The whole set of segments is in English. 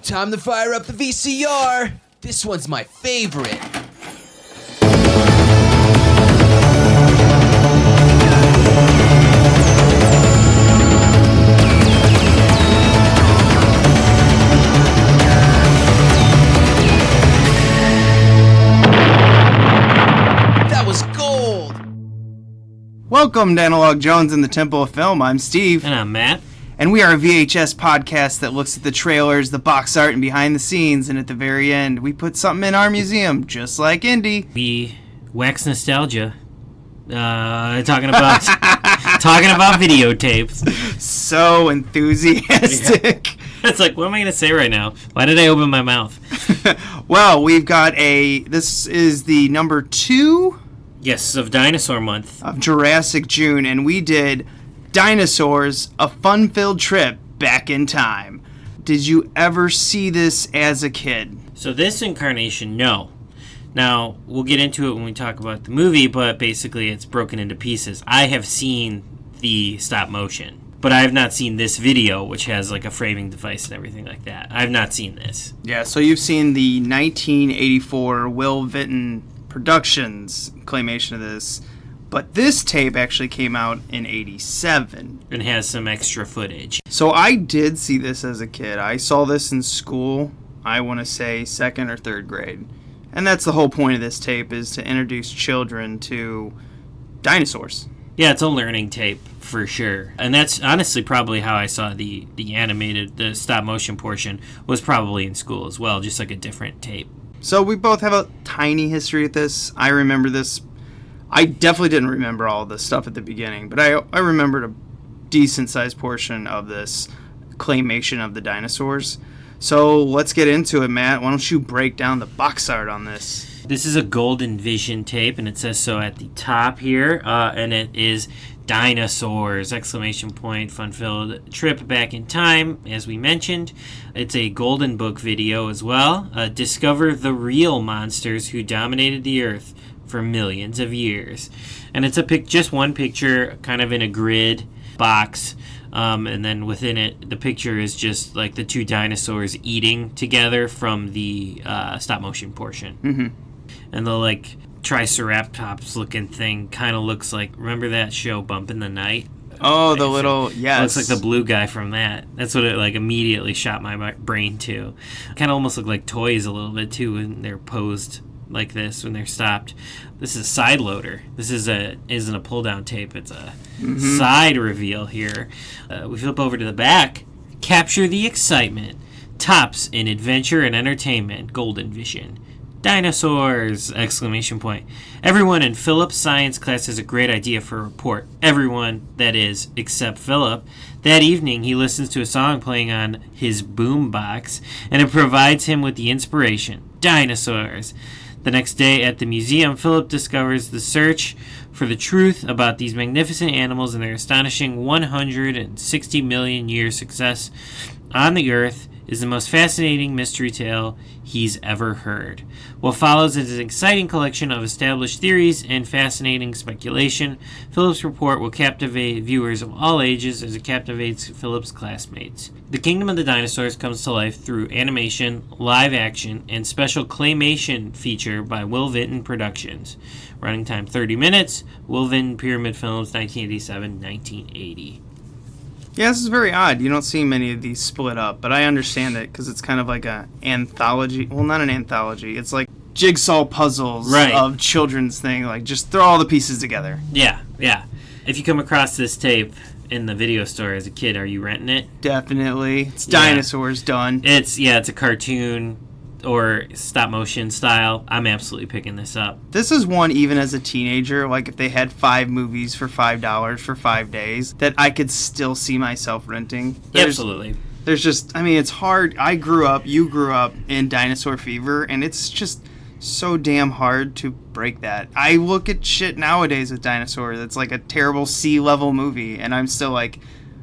Time to fire up the VCR. This one's my favorite. That was gold. Welcome to Analog Jones in the Temple of Film. I'm Steve. And I'm Matt. And we are a VHS podcast that looks at the trailers, the box art, and behind the scenes. And at the very end, we put something in our museum, just like Indy. We wax nostalgia. Talking about videotapes. So enthusiastic. Yeah. It's like, what am I going to say right now? Why did I open my mouth? Well, we've got this is the number 2? Yes, of Dinosaur Month. Of Jurassic June, and we did Dinosaurs, a fun-filled trip back in time. Did you ever see this as a kid? So this incarnation, no. Now, we'll get into it when we talk about the movie, but basically it's broken into pieces. I have seen the stop motion, but I have not seen this video, which has like a framing device and everything like that. I have not seen this. Yeah, so you've seen the 1984 Will Vinton Productions claymation of this. But this tape actually came out in 87. And has some extra footage. So I did see this as a kid. I saw this in school, I want to say 2nd or 3rd grade. And that's the whole point of this tape, is to introduce children to dinosaurs. Yeah, it's a learning tape, for sure. And that's honestly probably how I saw the stop motion portion, was probably in school as well, just like a different tape. So we both have a tiny history with this. I remember this. I definitely didn't remember all the stuff at the beginning, but I remembered a decent-sized portion of this claymation of the dinosaurs. So let's get into it, Matt. Why don't you break down the box art on this? This is a Golden Vision tape, and it says so at the top here, and it is Dinosaurs, ! Fun-filled trip back in time, as we mentioned. It's a Golden Book video as well. Discover the real monsters who dominated the Earth for millions of years. And it's just one picture, kind of in a grid box, and then within it, the picture is just like the two dinosaurs eating together from the stop motion portion. Mm-hmm. And the like Triceratops looking thing kind of looks like, remember that show Bump in the Night? Oh, the little, yes. It looks like the blue guy from that. That's what it like immediately shot my brain to. Kind of almost look like toys a little bit too when they're posed like this, when they're stopped. This is a side loader. This isn't a pull down tape. It's a side reveal here. We flip over to the back. Capture the excitement. Tops in adventure and entertainment. Golden Vision. Dinosaurs! ! Everyone in Philip's science class has a great idea for a report. Everyone, that is, except Philip. That evening, he listens to a song playing on his boombox, and it provides him with the inspiration. Dinosaurs! The next day at the museum, Philip discovers the search for the truth about these magnificent animals and their astonishing 160 million year success on the Earth is the most fascinating mystery tale he's ever heard. What follows is an exciting collection of established theories and fascinating speculation. Philip's report will captivate viewers of all ages as it captivates Philip's classmates. The Kingdom of the Dinosaurs comes to life through animation, live action, and special claymation feature by Will Vinton Productions. Running time 30 minutes. Will Vinton Pyramid Films, 1987-1980. Yeah, this is very odd. You don't see many of these split up, but I understand it because it's kind of like an anthology. Well, not an anthology. It's like jigsaw puzzles of children's thing. Like, just throw all the pieces together. Yeah. If you come across this tape in the video store as a kid, are you renting it? Definitely. It's Dinosaurs done. It's a cartoon or stop motion style. I'm absolutely picking this up. This is one, even as a teenager, like if they had 5 movies for $5 for 5 days, that I could still see myself renting. Absolutely. There's just, it's hard. You grew up in dinosaur fever, and it's just so damn hard to break that. I look at shit nowadays with Dinosaur that's like a terrible C-level movie, and I'm still like,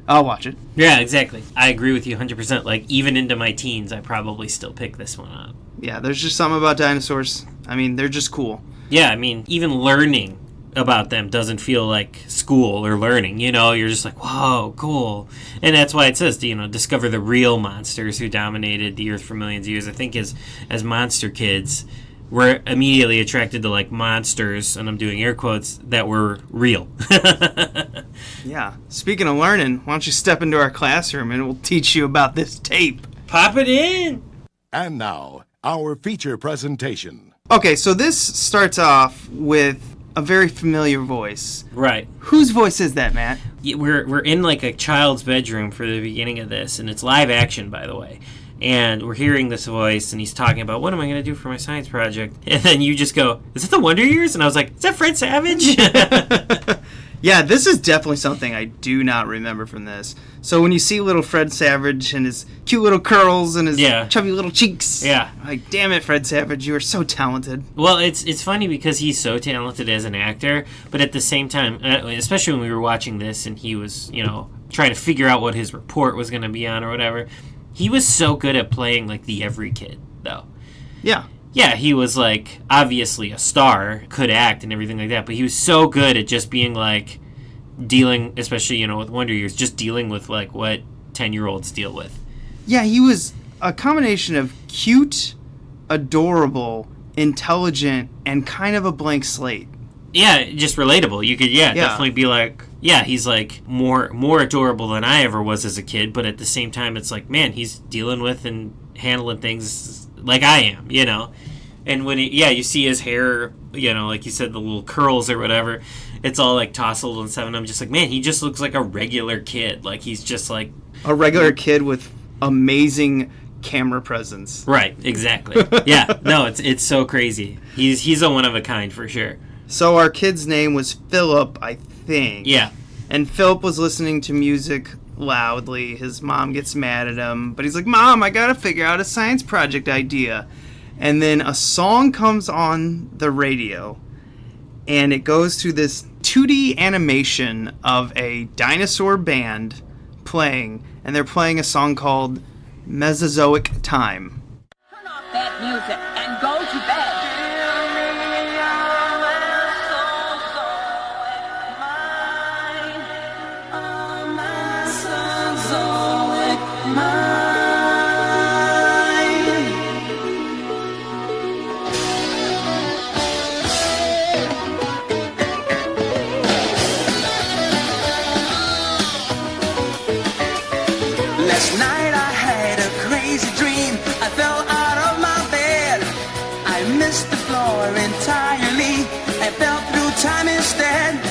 I'll watch it. Yeah, exactly. I agree with you 100%. Like, even into my teens, I probably still pick this one up. Yeah, there's just something about dinosaurs. They're just cool. Yeah, even learning about them doesn't feel like school or learning. You're just like, whoa, cool. And that's why it says, discover the real monsters who dominated the earth for millions of years. I think as monster kids, we're immediately attracted to like monsters, and I'm doing air quotes, that were real. Yeah. Speaking of learning, why don't you step into our classroom and we'll teach you about this tape. Pop it in. And now, our feature presentation. Okay, so this starts off with a very familiar voice. Right. Whose voice is that, Matt? Yeah, we're in like a child's bedroom for the beginning of this, and it's live action, by the way. And we're hearing this voice, and he's talking about, what am I going to do for my science project? And then you just go, is it the Wonder Years? And I was like, is that Fred Savage? Yeah, this is definitely something I do not remember from this. So when you see little Fred Savage and his cute little curls and his chubby little cheeks, like, damn it, Fred Savage, you are so talented. Well, it's funny because he's so talented as an actor, but at the same time, especially when we were watching this and he was, trying to figure out what his report was going to be on or whatever, he was so good at playing, like, the every kid, though. Yeah. Yeah, he was, like, obviously a star, could act and everything like that, but he was so good at just being, like, dealing, especially, with Wonder Years, just dealing with, like, what 10-year-olds deal with. Yeah, he was a combination of cute, adorable, intelligent, and kind of a blank slate. Yeah, just relatable. You could, definitely be like, yeah, he's, like, more adorable than I ever was as a kid, but at the same time, it's like, man, he's dealing with and handling things like I am, And when you see his hair, like you said, the little curls or whatever, it's all like tousled and stuff. And I'm just like, man, he just looks like a regular kid. Like he's just like a regular kid with amazing camera presence. Right, exactly. Yeah, no, it's so crazy. He's a one of a kind for sure. So our kid's name was Phillip, I think. Yeah. And Phillip was listening to music loudly. His mom gets mad at him, but he's like, Mom, I gotta figure out a science project idea. And then a song comes on the radio, and it goes to this 2D animation of a dinosaur band playing, and they're playing a song called Mesozoic Time. Turn off that music and go to bed. Last night I had a crazy dream. I fell out of my bed. I missed the floor entirely and fell through time instead.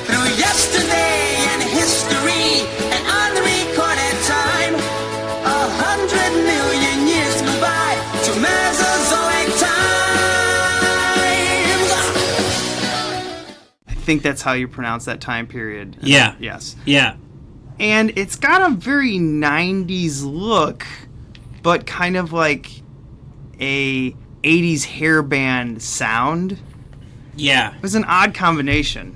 Through yesterday and history and unrecorded time. 100 million years flew by to Mesozoic times. I think that's how you pronounce that time period. Yeah. Yes. Yeah. And it's got a very 90s look, but kind of like a 80s hair band sound. Yeah. It was an odd combination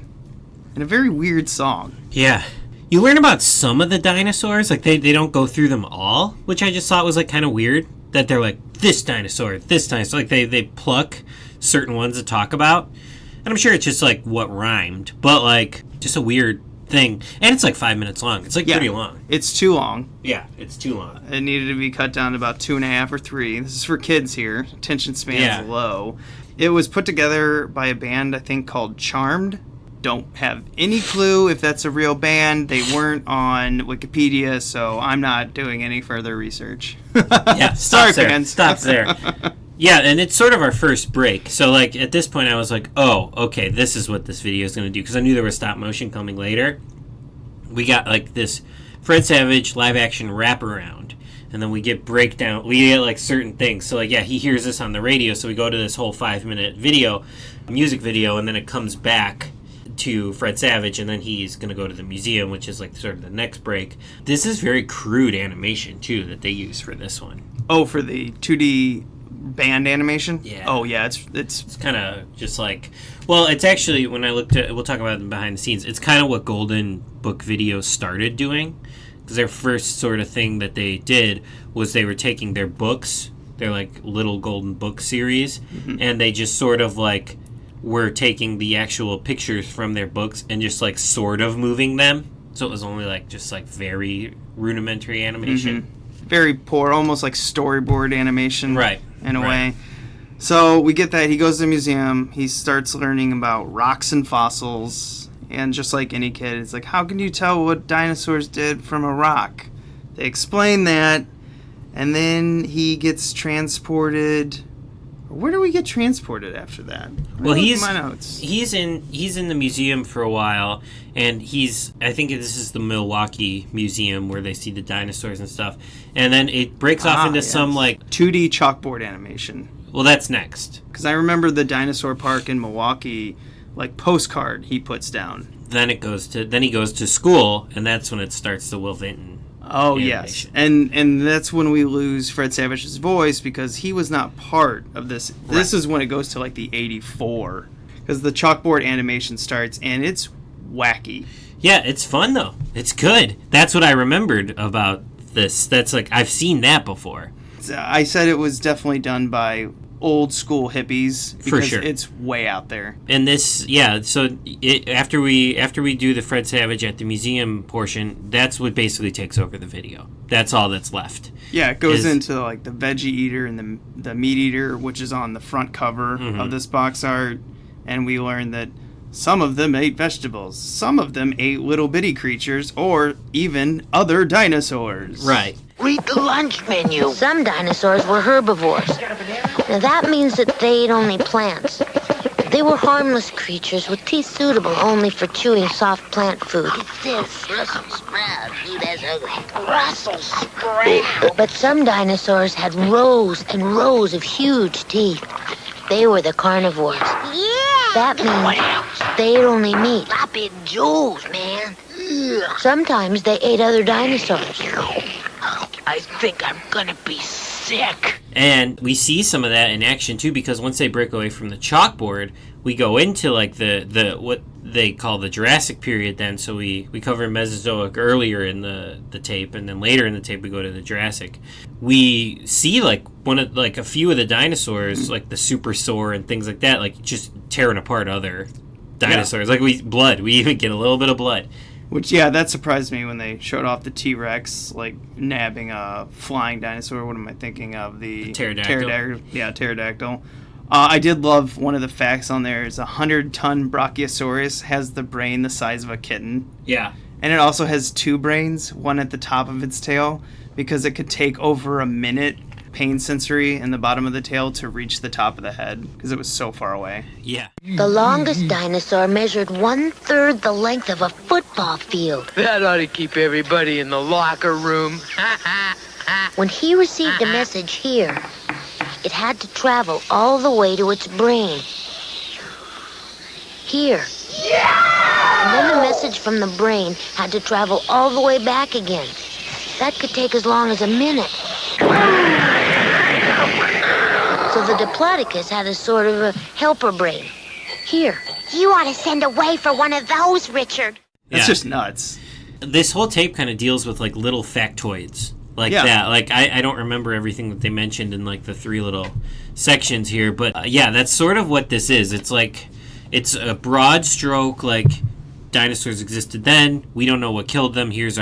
and a very weird song. Yeah. You learn about some of the dinosaurs, like they don't go through them all, which I just thought was like kind of weird, that they're like, this dinosaur, like they pluck certain ones to talk about. And I'm sure it's just like what rhymed, but like just a weird thing. And it's like 5 minutes long. It's like pretty long. It's too long. Yeah, it's too long. It needed to be cut down to about 2.5 or 3. This is for kids here. Attention span's low. It was put together by a band, I think, called Charmed. Don't have any clue if that's a real band. They weren't on Wikipedia, so I'm not doing any further research. Yeah, sorry, there. fans. Stops there. Yeah, and it's sort of our first break. So, like, at this point, I was like, oh, okay, this is what this video is going to do. Because I knew there was stop motion coming later. We got, like, this Fred Savage live-action wraparound. And then we get breakdown. We get, like, certain things. So, like, yeah, he hears this on the radio. So we go to this whole 5-minute video, music video. And then it comes back to Fred Savage. And then he's going to go to the museum, which is, like, sort of the next break. This is very crude animation, too, that they use for this one. Oh, for the 2D band animation? Yeah. Oh, yeah, it's kind of just like, well, it's actually, when I looked at, we'll talk about it behind the scenes, it's kind of what Golden Book Video started doing, because their first sort of thing that they did was they were taking their books, their like little Golden Book series, and they just sort of like were taking the actual pictures from their books and just like sort of moving them. So it was only like just like very rudimentary animation. Very poor, almost like storyboard animation. Right. In a way. So we get that. He goes to the museum. He starts learning about rocks and fossils. And just like any kid, it's like, how can you tell what dinosaurs did from a rock? They explain that. And then he gets transported. Where do we get transported after that? Well, he's my notes. He's in the museum for a while, and I think this is the Milwaukee Museum where they see the dinosaurs and stuff. And then it breaks off into some like 2D chalkboard animation. Well, that's next. Because I remember the dinosaur park in Milwaukee, like postcard he puts down. Then he goes to school, and that's when it starts the Will Vinton. Oh, animation. yes. And that's when we lose Fred Savage's voice because he was not part of this. Right. This is when it goes to like the 84. Because the chalkboard animation starts and it's wacky. Yeah, it's fun though. It's good. That's what I remembered about this. That's like, I've seen that before. I said it was definitely done by old school hippies because for sure. It's way out there. And this, yeah, so after we do the Fred Savage at the museum portion, that's what basically takes over the video. That's all that's left. Yeah, it goes into like the veggie eater and the meat eater, which is on the front cover of this box art, and we learn that some of them ate vegetables, some of them ate little bitty creatures, or even other dinosaurs. Right. Read the lunch menu. Some dinosaurs were herbivores. Now that means that they ate only plants. They were harmless creatures with teeth suitable only for chewing soft plant food. It's this Brussels sprout. Ooh, that's ugly. Brussels sprout. But some dinosaurs had rows and rows of huge teeth. They were the carnivores. Yeah. That means they ate only meat. Floppy Joes, man. Ugh. Sometimes they ate other dinosaurs. I think I'm gonna be sick. And we see some of that in action too, because once they break away from the chalkboard, we go into like the what they call the Jurassic period then. So we cover Mesozoic earlier in the tape, and then later in the tape we go to the Jurassic. We see like a few of the dinosaurs, like the Supersaur and things like that, like just tearing apart other dinosaurs. Yeah. Like we even get a little bit of blood. Which, yeah, that surprised me when they showed off the T-Rex, like, nabbing a flying dinosaur. What am I thinking of? The pterodactyl. Pterodactyl. I did love one of the facts on there is 100-ton Brachiosaurus has the brain the size of a kitten. Yeah. And it also has two brains, one at the top of its tail, because it could take over a minute pain sensory in the bottom of the tail to reach the top of the head because it was so far away. Yeah. The longest dinosaur measured 1/3 the length of a football field. That ought to keep everybody in the locker room. When he received a message here, it had to travel all the way to its brain. Here. And then the message from the brain had to travel all the way back again. That could take as long as a minute. So the Diplodocus had a sort of a helper brain. Here. You ought to send away for one of those, Richard. That's just nuts. This whole tape kind of deals with like little factoids like that. Like I don't remember everything that they mentioned in like the three little sections here, but that's sort of what this is. It's like it's a broad stroke like dinosaurs existed then. We don't know what killed them. Here's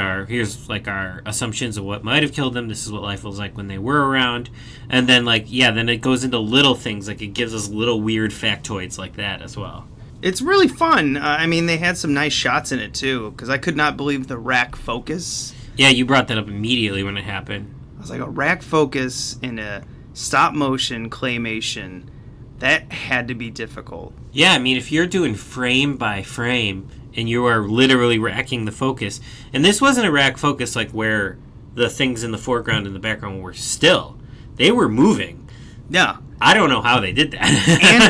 like our assumptions of what might have killed them. This is what life was like when they were around. And then then it goes into little things, like it gives us little weird factoids like that as well. It's really fun. I mean, they had some nice shots in it too, because I could not believe the rack focus. Yeah, you brought that up immediately when it happened. I was like, a rack focus in a stop motion claymation, that had to be difficult. Yeah, I mean, if you're doing frame by frame and you are literally racking the focus, and this wasn't a rack focus like where the things in the foreground and the background were still. They were moving. Yeah. I don't know how they did that.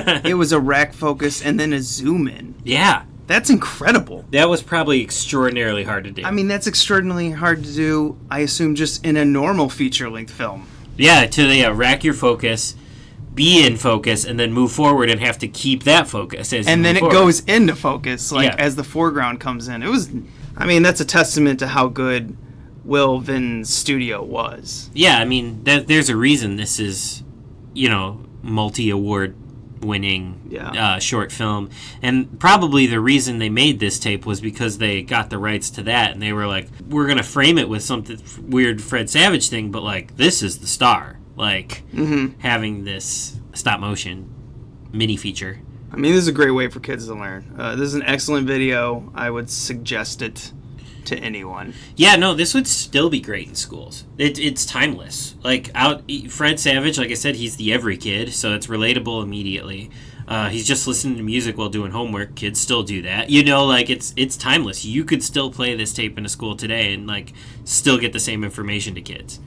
And it was a rack focus and then a zoom in. Yeah. That's incredible. That was probably extraordinarily hard to do. I mean, that's extraordinarily hard to do, I assume, just in a normal feature-length film. Yeah, to rack your focus, be in focus, and then move forward and have to keep that focus as and you then move it forward. goes into focus, as the foreground comes in. It was, I mean, that's a testament to how good Will Vinton's studio was. Yeah, I mean, there's a reason this is, multi-award winning short film. And probably the reason they made this tape was because they got the rights to that, and they were like, we're going to frame it with something weird Fred Savage thing, but like, this is the star. Like, having this stop motion mini feature. I mean, this is a great way for kids to learn. This is an excellent video. I would suggest it to anyone. Yeah, no, this would still be great in schools. It's timeless. Like, Fred Savage, like I said, he's the every kid, so it's relatable immediately. He's just listening to music while doing homework. Kids still do that. You know, like, it's timeless. You could still play this tape in a school today and, like, still get the same information to kids.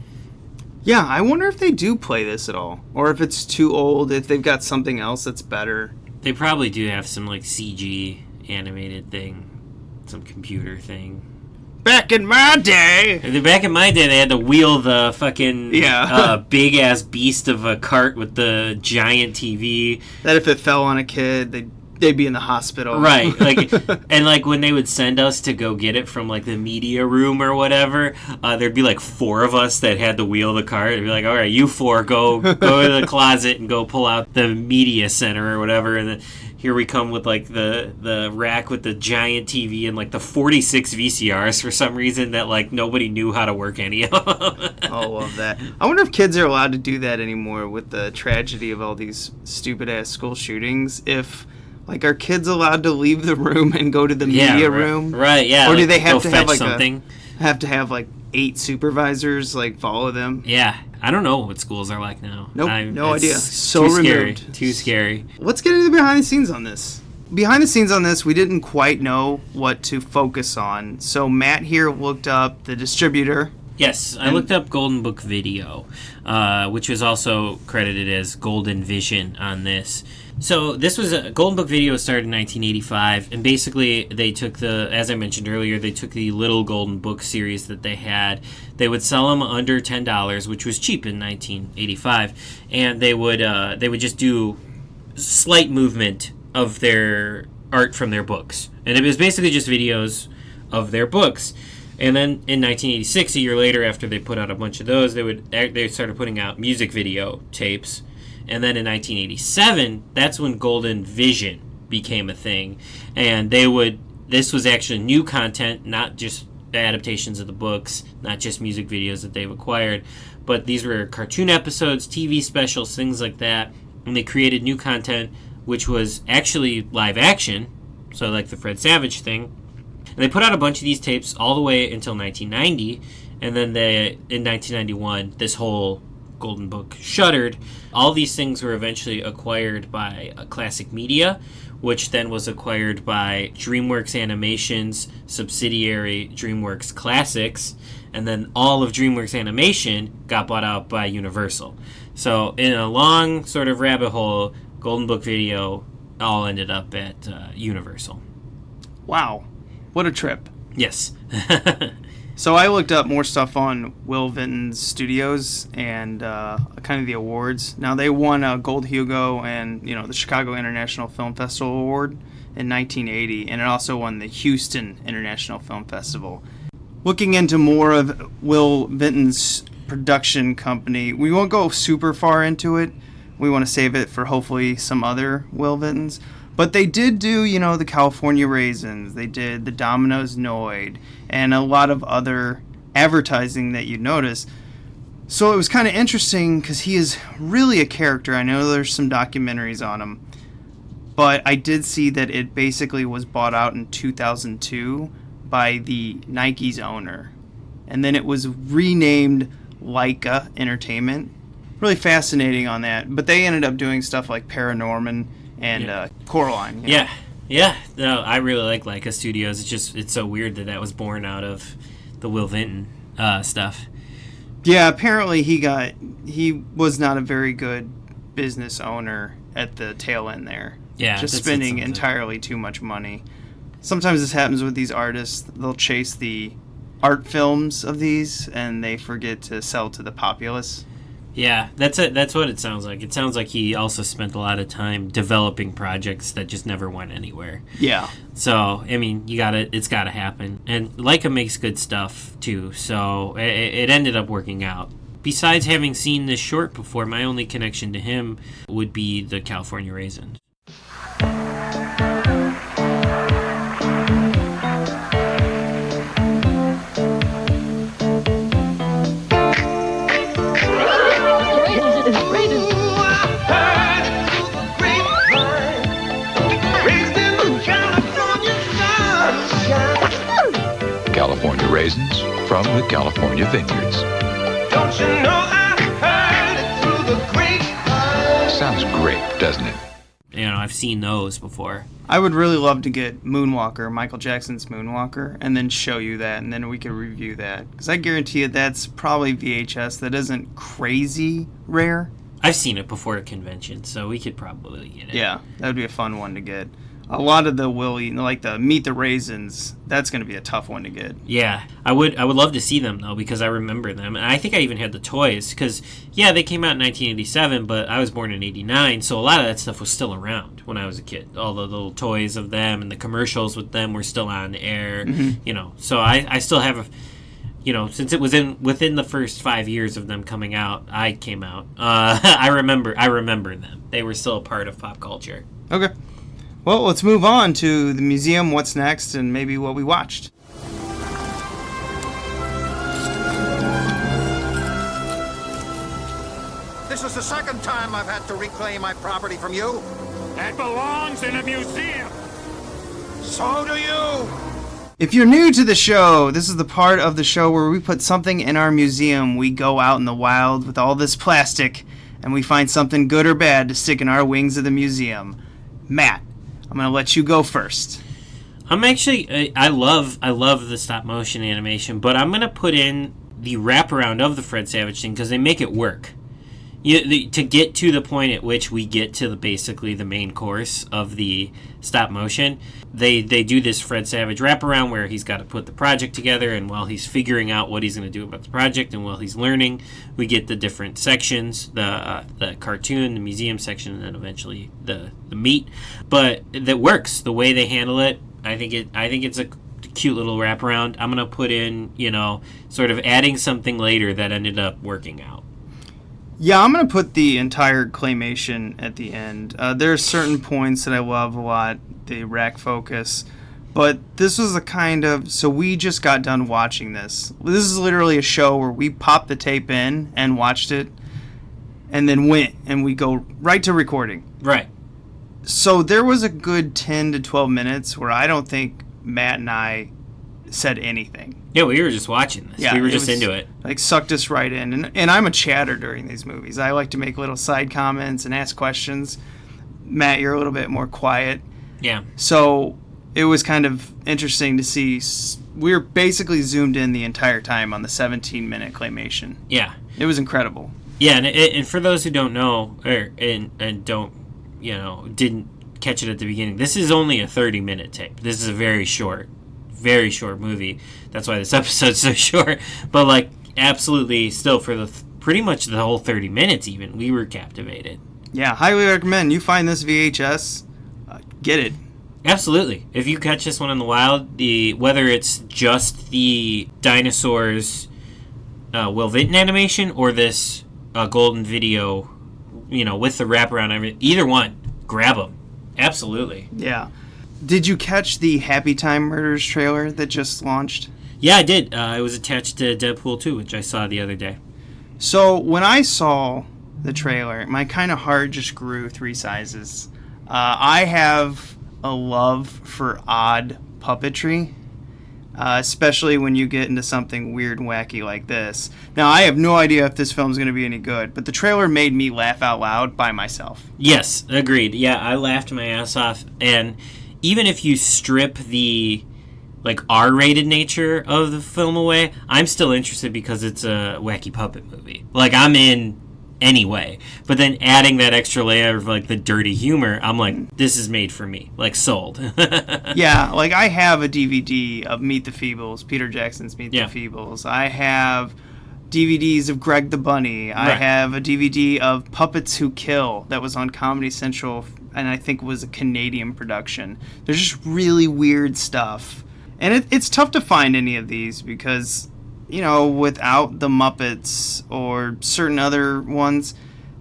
Yeah, I wonder if they do play this at all. Or if it's too old, if they've got something else that's better. They probably do have some, like, CG animated thing. Some computer thing. Back in my day, they had to wheel the fucking big-ass beast of a cart with the giant TV. That if it fell on a kid, they'd be in the hospital. Right. Like, and, like, when they would send us to go get it from, like, the media room or whatever, there'd be, like, 4 of us that had to wheel the cart. It'd be like, all right, you 4, go to the closet and go pull out the media center or whatever, and then here we come with, like, the rack with the giant TV and, like, the 46 VCRs for some reason that, like, nobody knew how to work any of them. I love that. I wonder if kids are allowed to do that anymore with the tragedy of all these stupid-ass school shootings. If, like, are kids allowed to leave the room and go to the media room? Right, yeah. Or do like, they have to have, like, something? have, like, 8 supervisors, like, follow them? Yeah. I don't know what schools are like now. Nope, no idea. So too removed. Scary. Too scary. Let's get into the behind the scenes on this. Behind the scenes on this, we didn't quite know what to focus on. So Matt here looked up the distributor. Yes, I looked up Golden Book Video, which was also credited as Golden Vision on this. So this was Golden Book Video started in 1985, and basically they took as I mentioned earlier, they took the little Golden Book series that they had. They would sell them under $10, which was cheap in 1985, and they would just do slight movement of their art from their books, and it was basically just videos of their books. And then in 1986, a year later, after they put out a bunch of those, they started putting out music video tapes. And then in 1987, that's when Golden Vision became a thing. And this was actually new content, not just adaptations of the books, not just music videos that they've acquired, but these were cartoon episodes, TV specials, things like that. And they created new content, which was actually live action, so like the Fred Savage thing. And they put out a bunch of these tapes all the way until 1990, and then in 1991, this whole Golden Book shuttered. All these things were eventually acquired by Classic Media, which then was acquired by DreamWorks Animation's subsidiary DreamWorks Classics, and then all of DreamWorks Animation got bought out by Universal. So in a long sort of rabbit hole, Golden Book Video all ended up at Universal. Wow. What a trip. Yes. So I looked up more stuff on Will Vinton's studios and kind of the awards. Now, they won a Gold Hugo and, the Chicago International Film Festival Award in 1980, and it also won the Houston International Film Festival. Looking into more of Will Vinton's production company, we won't go super far into it. We want to save it for hopefully some other Will Vintons. But they did do, the California Raisins. They did the Domino's Noid and a lot of other advertising that you'd notice. So it was kind of interesting because he is really a character. I know there's some documentaries on him. But I did see that it basically was bought out in 2002 by the Nike's owner. And then it was renamed Leica Entertainment. Really fascinating on that. But they ended up doing stuff like Paranorman and Coraline. Yeah. No, I really like Leica Studios. It's so weird that was born out of the Will Vinton stuff. Yeah, apparently he was not a very good business owner at the tail end there. Yeah, just spending entirely too much money. Sometimes this happens with these artists. They'll chase the art films of these and they forget to sell to the populace. Yeah, that's it. That's what it sounds like. It sounds like he also spent a lot of time developing projects that just never went anywhere. Yeah. So, I mean, it's got to happen. And Leica makes good stuff, too. So, it ended up working out. besides having seen this short before, my only connection to him would be the California Raisins. California raisins from the California vineyards. Don't you know I heard it through the grapevine? Sounds great, doesn't it? You know, I've seen those before. I would really love to get Moonwalker, Michael Jackson's Moonwalker, and then show you that, and then we could review that. Because I guarantee you that's probably VHS that isn't crazy rare. I've seen it before at convention, so we could probably get it. Yeah, that would be a fun one to get. A lot of the like the Meet the Raisins, that's going to be a tough one to get. Yeah, I would love to see them, though, because I remember them. And I think I even had the toys, because, yeah, they came out in 1987, but I was born in 89, so a lot of that stuff was still around when I was a kid. All the little toys of them and the commercials with them were still on the air, you know. So I still have, you know, since it was within the first 5 years of them coming out, I came out. I remember them. They were still a part of pop culture. Okay. Well, let's move on to the museum, what's next, and maybe what we watched. This is the second time I've had to reclaim my property from you. That belongs in a museum. So do you. If you're new to the show, this is the part of the show where we put something in our museum. We go out in the wild with all this plastic, and we find something good or bad to stick in our wings of the museum. Matt, I'm going to let you go first. I'm actually, I love the stop motion animation, but I'm going to put in the wraparound of the Fred Savage thing because they make it work. To get to the point at which we get to basically the main course of the stop motion, they do this Fred Savage wraparound where he's got to put the project together, and while he's figuring out what he's going to do about the project and while he's learning, we get the different sections, the cartoon, the museum section, and then eventually the meat. But that works. The way they handle it, I think it's a cute little wraparound. I'm going to put in, sort of adding something later that ended up working out. Yeah, I'm going to put the entire claymation at the end. There are certain points that I love a lot, the rack focus, but this was so we just got done watching this. This is literally a show where we popped the tape in and watched it, and then went, and we go right to recording. Right. So there was a good 10 to 12 minutes where I don't think Matt and I said anything. Yeah, we were just watching this. Yeah, we were just into it. Like, sucked us right in. And I'm a chatter during these movies. I like to make little side comments and ask questions. Matt, you're a little bit more quiet. Yeah. So it was kind of interesting to see. We were basically zoomed in the entire time on the 17-minute claymation. Yeah. It was incredible. Yeah, and for those who don't know, and don't, didn't catch it at the beginning, this is only a 30-minute tape. This is a very short movie. That's why this episode's so short. But absolutely, still for pretty much the whole 30 minutes, even we were captivated. Yeah, highly recommend. You find this VHS, get it. Absolutely. If you catch this one in the wild, whether it's just the Dinosaurs Will Vinton animation or this golden video, with the wraparound, everything, either one, grab them. Absolutely. Yeah. Did you catch the Happy Time Murders trailer that just launched? Yeah, I did. It was attached to Deadpool 2, which I saw the other day. So when I saw the trailer, my kind of heart just grew 3 sizes. I have a love for odd puppetry, especially when you get into something weird and wacky like this. Now, I have no idea if this film's going to be any good, but the trailer made me laugh out loud by myself. Yes, agreed. Yeah, I laughed my ass off, and even if you strip the R-rated nature of the film away, I'm still interested because it's a wacky puppet movie. I'm in anyway. But then adding that extra layer of the dirty humor, I'm like, this is made for me. Sold. Yeah, I have a DVD of Meet the Feebles, Peter Jackson's Meet the Feebles. I have DVDs of Greg the Bunny. Right. I have a DVD of Puppets Who Kill that was on Comedy Central, and I think it was a Canadian production. There's just really weird stuff. And it's tough to find any of these because, without the Muppets or certain other ones,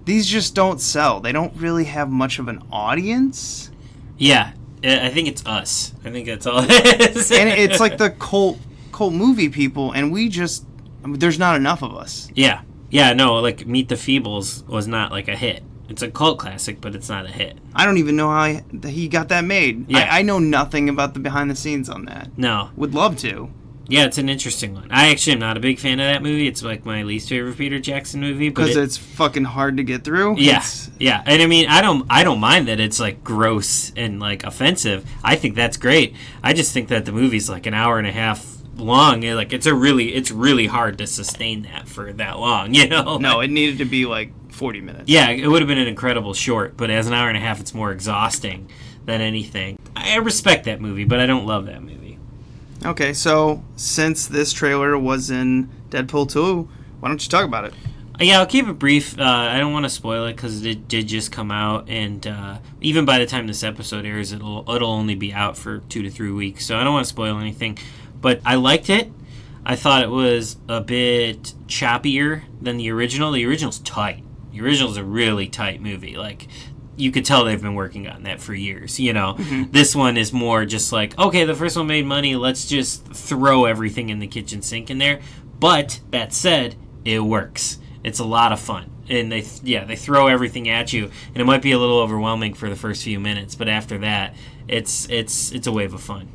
these just don't sell. They don't really have much of an audience. Yeah, I think it's us. I think that's all it is. And it's like the cult movie people, and there's not enough of us. Yeah. Yeah, no, like Meet the Feebles was not like a hit. It's a cult classic, but it's not a hit. I don't even know how he got that made. Yeah. I know nothing about the behind the scenes on that. No. Would love to. Yeah, it's an interesting one. I actually am not a big fan of that movie. It's like my least favorite Peter Jackson movie. Because it's fucking hard to get through? Yeah, yeah. And I mean, I don't mind that it's like gross and like offensive. I think that's great. I just think that the movie's like an hour and a half long. Like it's really hard to sustain that for that long, No, it needed to be like 40 minutes. Yeah, it would have been an incredible short, but as an hour and a half, it's more exhausting than anything. I respect that movie, but I don't love that movie. Okay, so since this trailer was in Deadpool 2, why don't you talk about it? Yeah, I'll keep it brief. I don't want to spoil it because it did just come out, and even by the time this episode airs, it'll only be out for 2 to 3 weeks, so I don't want to spoil anything. But I liked it. I thought it was a bit choppier than the original. The original's tight. The original's a really tight movie. Like, you could tell they've been working on that for years, Mm-hmm. This one is more just like, okay, the first one made money, let's just throw everything in the kitchen sink in there. But, that said, it works. It's a lot of fun. And they throw everything at you, and it might be a little overwhelming for the first few minutes, but after that, it's a wave of fun.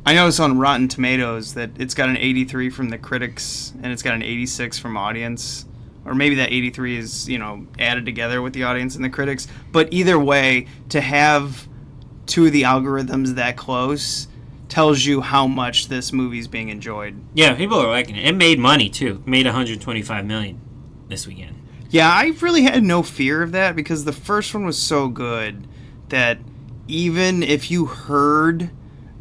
I noticed on Rotten Tomatoes that it's got an 83 from the critics, and it's got an 86 from audience. Or maybe that 83 is, added together with the audience and the critics. But either way, to have two of the algorithms that close tells you how much this movie's being enjoyed. Yeah, people are liking it. It made money, too. It made $125 million this weekend. Yeah, I really had no fear of that because the first one was so good that even if you heard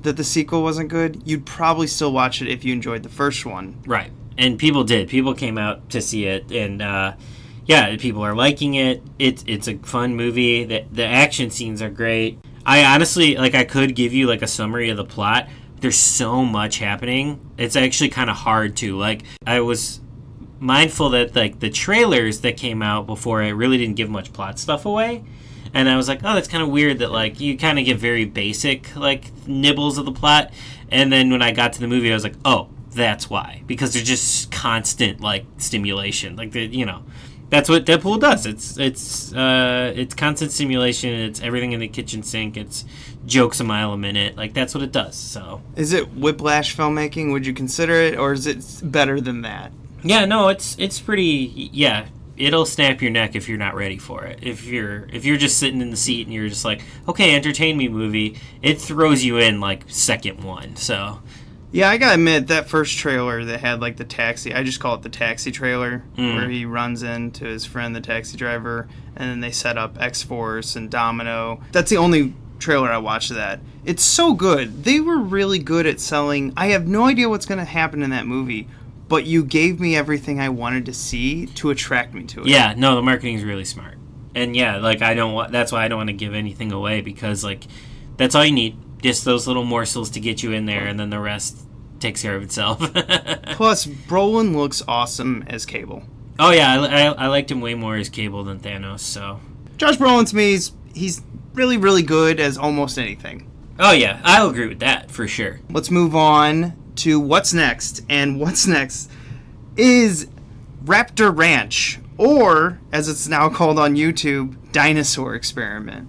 that the sequel wasn't good, you'd probably still watch it if you enjoyed the first one. Right. And people did. People came out to see it, and people are liking it. It's a fun movie. The action scenes are great. I honestly, I could give you, a summary of the plot. There's so much happening. It's actually kind of hard to. I was mindful that, the trailers that came out before it really didn't give much plot stuff away. And I was like, oh, that's kind of weird that, you kind of get very basic, nibbles of the plot. And then when I got to the movie, I was like, oh, that's why, because there's just constant stimulation, that's what Deadpool does. It's constant stimulation. It's everything in the kitchen sink. It's jokes a mile a minute. That's what it does. So is it whiplash filmmaking? Would you consider it, or is it better than that? Yeah, no, it's pretty. Yeah, it'll snap your neck if you're not ready for it. If you're just sitting in the seat and you're just like, okay, entertain me movie, it throws you in second one. So. Yeah, I gotta admit, that first trailer that had, the taxi, I just call it the taxi trailer, where he runs into his friend, the taxi driver, and then they set up X-Force and Domino. That's the only trailer I watched of that. It's so good. They were really good at selling. I have no idea what's gonna happen in that movie, but you gave me everything I wanted to see to attract me to it. Yeah, no, the marketing's really smart. And yeah, that's why I don't want to give anything away, because, that's all you need. Just those little morsels to get you in there, and then the rest takes care of itself. Plus, Brolin looks awesome as Cable. Oh yeah, I liked him way more as Cable than Thanos. So Josh Brolin, to me, he's really, really good as almost anything. Oh yeah, I'll agree with that for sure. Let's move on to what's next, and what's next is Raptor Ranch, or as it's now called on YouTube, Dinosaur Experiment.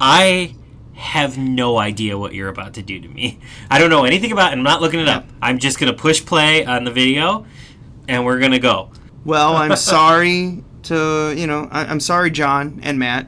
I have no idea what you're about to do to me. I don't know anything about it. I'm not looking it up. I'm just going to push play on the video, and we're going to go. Well, I'm sorry I'm sorry, John and Matt.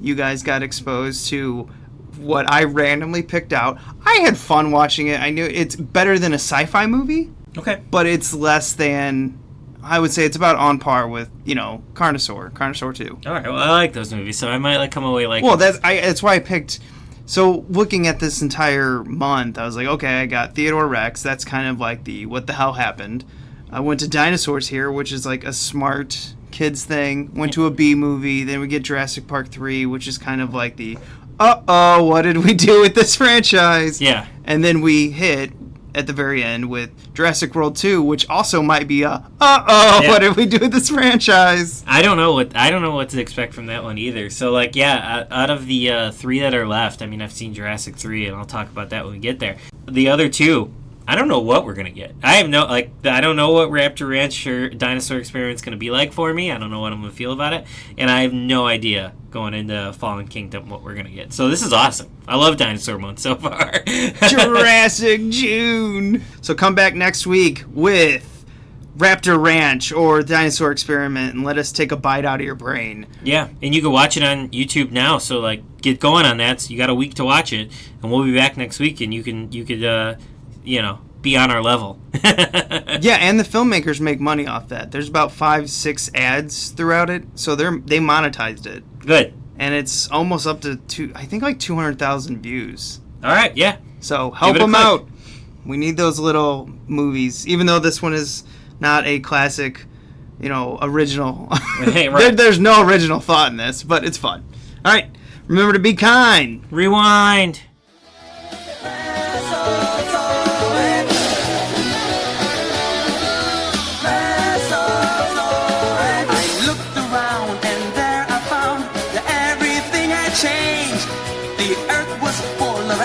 You guys got exposed to what I randomly picked out. I had fun watching it. I knew it's better than a sci-fi movie. Okay. But it's less than... I would say it's about on par with, Carnosaur 2. All right, well, I like those movies, so I might come away like... Well, that's why I picked... So, looking at this entire month, I was like, okay, I got Theodore Rex. That's kind of like the what the hell happened. I went to Dinosaurs here, which is like a smart kids thing. Went to a B movie. Then we get Jurassic Park 3, which is kind of like the, uh-oh, what did we do with this franchise? Yeah. And then we hit at the very end with Jurassic World 2, which also might be what did we do with this franchise? I don't know what to expect from that one either. So like, yeah, out of the 3 that are left, I mean, I've seen Jurassic 3, and I'll talk about that when we get there. The other 2, I don't know what we're gonna get. I don't know what Raptor Ranch or Dinosaur Experiment's gonna be like for me. I don't know what I'm gonna feel about it, and I have no idea going into Fallen Kingdom what we're gonna get. So this is awesome. I love Dinosaur Month so far. Jurassic June. So come back next week with Raptor Ranch or Dinosaur Experiment, and let us take a bite out of your brain. Yeah, and you can watch it on YouTube now. So like, get going on that. So you got a week to watch it, and we'll be back next week, and you could be on our level. Yeah, and the filmmakers make money off that. There's about 5-6 ads throughout it, so they monetized it. Good. And it's almost up to 200,000 views. All right, yeah. So help them out. We need those little movies, even though this one is not a classic, original. Hey, right. There's no original thought in this, but it's fun. All right, remember to be kind. Rewind. The earth was full of